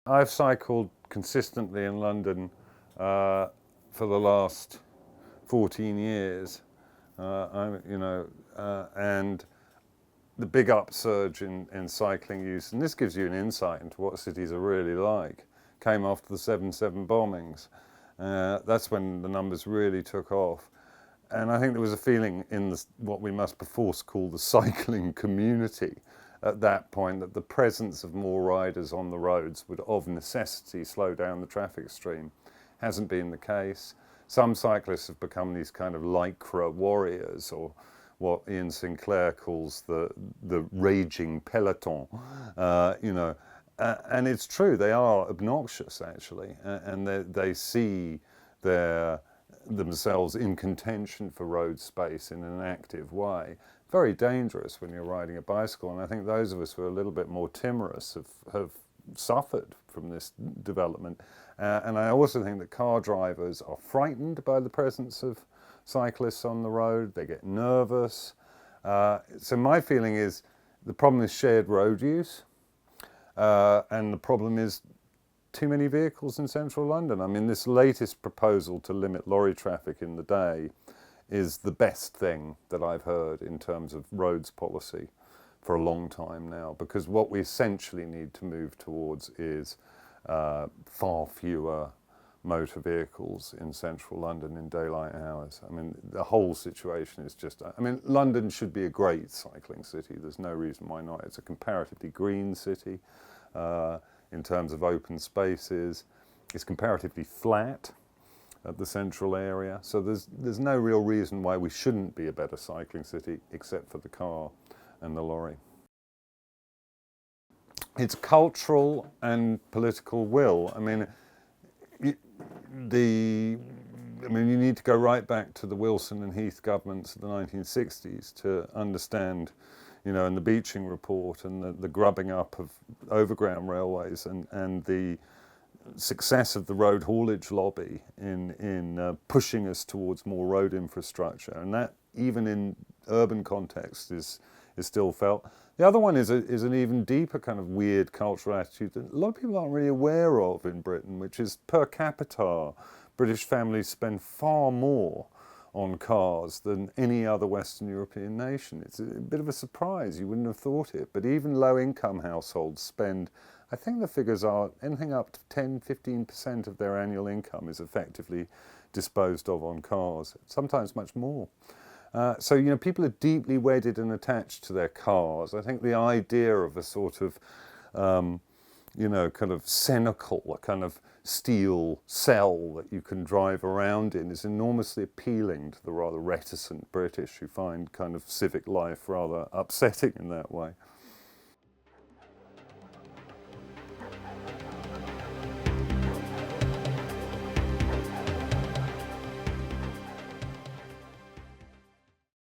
I've cycled consistently in London for the last 14 years, and the big upsurge in cycling use, and this gives you an insight into what cities are really like, came after the 7/7 bombings. That's when the numbers really took off. And I think there was a feeling in what we must perforce call the cycling community at that point that the presence of more riders on the roads would of necessity slow down the traffic stream. Hasn't been the case. Some cyclists have become these kind of lycra warriors, or what Ian Sinclair calls the raging peloton, and it's true, they are obnoxious actually, and they see themselves in contention for road space in an active way. Very dangerous when you're riding a bicycle, and I think those of us who are a little bit more timorous have suffered from this development. And I also think that car drivers are frightened by the presence of cyclists on the road. They get nervous. So my feeling is the problem is shared road use, and the problem is too many vehicles in central London. I mean, this latest proposal to limit lorry traffic in the day is the best thing that I've heard in terms of roads policy for a long time now, because what we essentially need to move towards is far fewer motor vehicles in central London in daylight hours. I mean, the whole situation is just, I mean, London should be a great cycling city. There's no reason why not. It's a comparatively green city in terms of open spaces. It's comparatively flat at the central area. So there's no real reason why we shouldn't be a better cycling city except for the car and the lorry. It's cultural and political will. I mean, you need to go right back to the Wilson and Heath governments of the 1960s to understand, and the Beeching report and the grubbing up of overground railways and the success of the road haulage lobby in pushing us towards more road infrastructure, and that even in urban context is still felt. The other one is an even deeper kind of weird cultural attitude that a lot of people aren't really aware of in Britain, which is per capita, British families spend far more on cars than any other Western European nation. It's a bit of a surprise, you wouldn't have thought it, but even low-income households spend, I think the figures are anything up to 10-15% of their annual income is effectively disposed of on cars, sometimes much more. So people are deeply wedded and attached to their cars. I think the idea of a sort of, kind of cenacle, a kind of steel cell that you can drive around in is enormously appealing to the rather reticent British who find kind of civic life rather upsetting in that way.